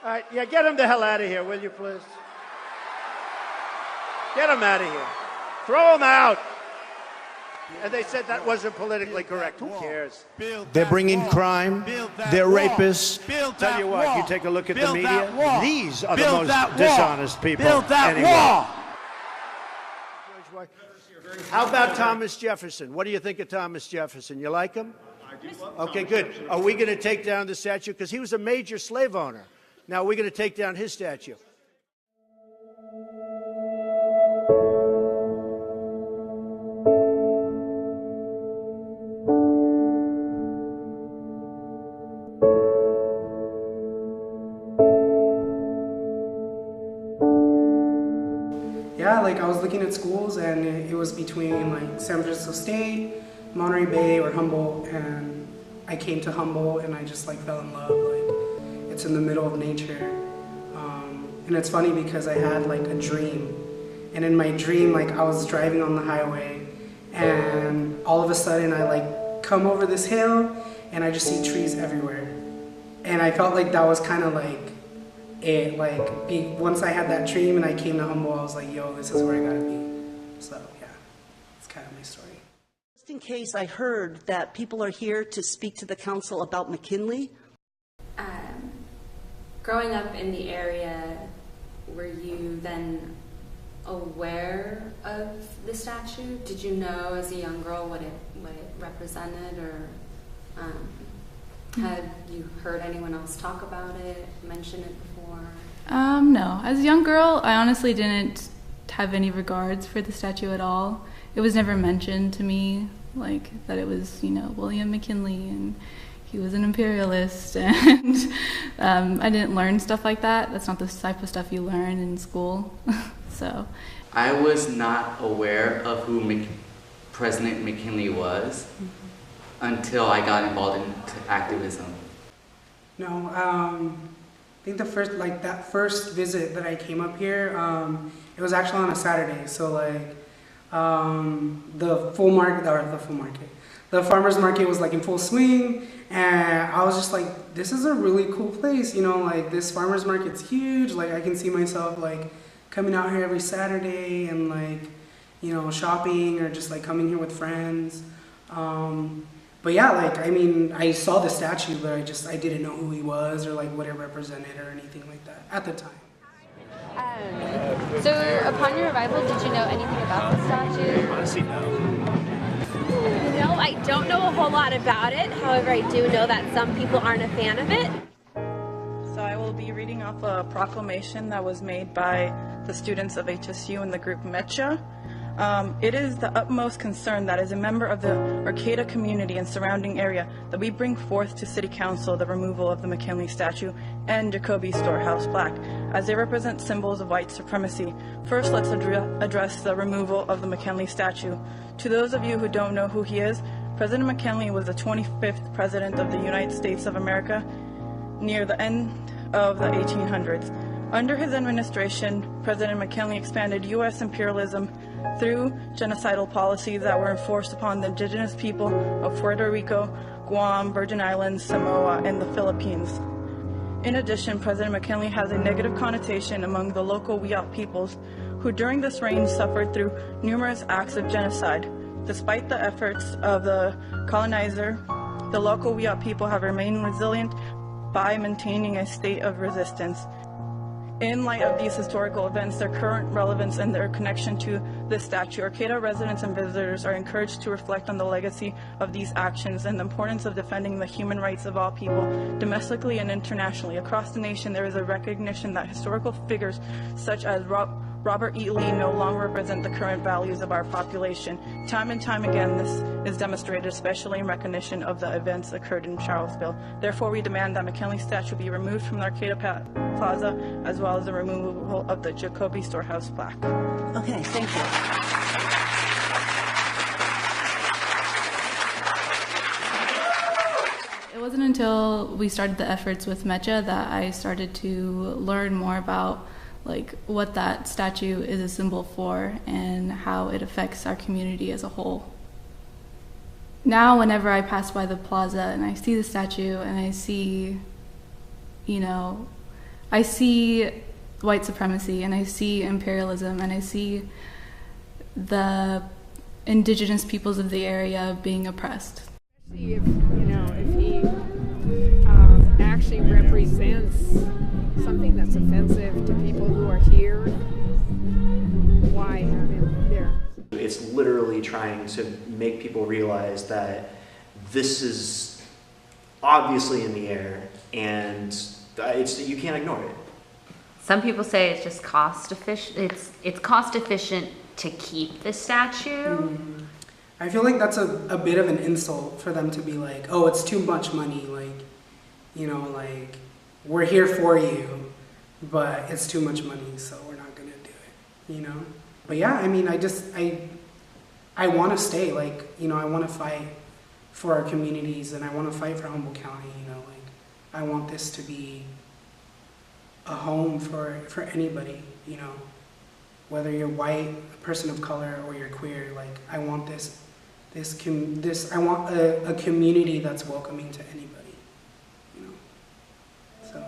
All right, yeah, get him the hell out of here, will you, please? Get him out of here. Throw him out. And they said that wasn't politically correct. Who cares? They're bringing crime. They're rapists. Tell you what, you take a look at the media. These are the most dishonest people. Build that wall. How about Thomas Jefferson? What do you think of Thomas Jefferson? You like him? I do love Okay, good. Are we going to take down the statue? Because he was a major slave owner. Now we're going to take down his statue. Yeah, like I was looking at schools and it was between like San Francisco State, Monterey Bay, or Humboldt, and I came to Humboldt and I just like fell in love. Like it's in the middle of nature, and it's funny because I had like a dream, and in my dream like I was driving on the highway, and all of a sudden I like come over this hill and I just see trees everywhere, and I felt like that was kind of like it, once I had that dream and I came to Humboldt, I was like, yo, this is where I gotta be. So yeah, it's kind of my story. Just in case, I heard that people are here to speak to the council about McKinley. Growing up in the area, were you then aware of the statue? Did you know as a young girl what it represented, or had you heard anyone else talk about it, mention it before? No. As a young girl, I honestly didn't have any regards for the statue at all. It was never mentioned to me, like, that it was, William McKinley and he was an imperialist, and I didn't learn stuff like that. That's not the type of stuff you learn in school, so. I was not aware of who President McKinley was until I got involved into activism. No, I think that first visit that I came up here, it was actually on a Saturday. So the farmer's market was like in full swing, and I was just like, this is a really cool place, this farmer's market's huge. Like I can see myself like coming out here every Saturday and shopping or just like coming here with friends. But yeah, I saw the statue, but I didn't know who he was or like what it represented or anything like that at the time. So upon your arrival, did you know anything about the statue? Honestly, no. No, I don't know a whole lot about it. However, I do know that some people aren't a fan of it. So I will be reading off a proclamation that was made by the students of HSU in the group MECHA. It is the utmost concern that as a member of the Arcata community and surrounding area that we bring forth to City Council the removal of the McKinley statue and Jacoby Storehouse plaque, as they represent symbols of white supremacy. First, let's address the removal of the McKinley statue. To those of you who don't know who he is, President McKinley was the 25th President of the United States of America near the end of the 1800s. Under his administration, President McKinley expanded U.S. imperialism through genocidal policies that were enforced upon the indigenous people of Puerto Rico, Guam, Virgin Islands, Samoa, and the Philippines. In addition, President McKinley has a negative connotation among the local Wiyot peoples, who during this reign suffered through numerous acts of genocide. Despite the efforts of the colonizer, the local Wiyot people have remained resilient by maintaining a state of resistance. In light of these historical events, their current relevance, and their connection to this statue, Arcata residents and visitors are encouraged to reflect on the legacy of these actions and the importance of defending the human rights of all people, domestically and internationally. Across the nation, there is a recognition that historical figures such as Robert E. Lee no longer represent the current values of our population. Time and time again, this is demonstrated, especially in recognition of the events occurred in Charlottesville. Therefore, we demand that McKinley statue be removed from the Arcata Plaza, as well as the removal of the Jacoby Storehouse plaque. Okay, thank you. It wasn't until we started the efforts with MECHA that I started to learn more about what that statue is a symbol for and how it affects our community as a whole. Now, whenever I pass by the plaza and I see the statue and I see, I I see white supremacy, and I see imperialism, and I see the indigenous peoples of the area being oppressed. If he actually represents something that's offensive to people who are here, why have him there? It's literally trying to make people realize that this is obviously in the air, and you can't ignore it. Some people say it's just cost efficient. It's cost efficient to keep the statue. I feel like that's a bit of an insult for them to be like, oh, it's too much money, like, like, we're here for you, but it's too much money, so we're not gonna do it, But yeah, I mean, I want to stay, like, I want to fight for our communities, and I want to fight for Humboldt County, like, I want this to be a home for anybody, whether you're white, a person of color, or you're queer. Like, I want I want a community that's welcoming to anybody, So.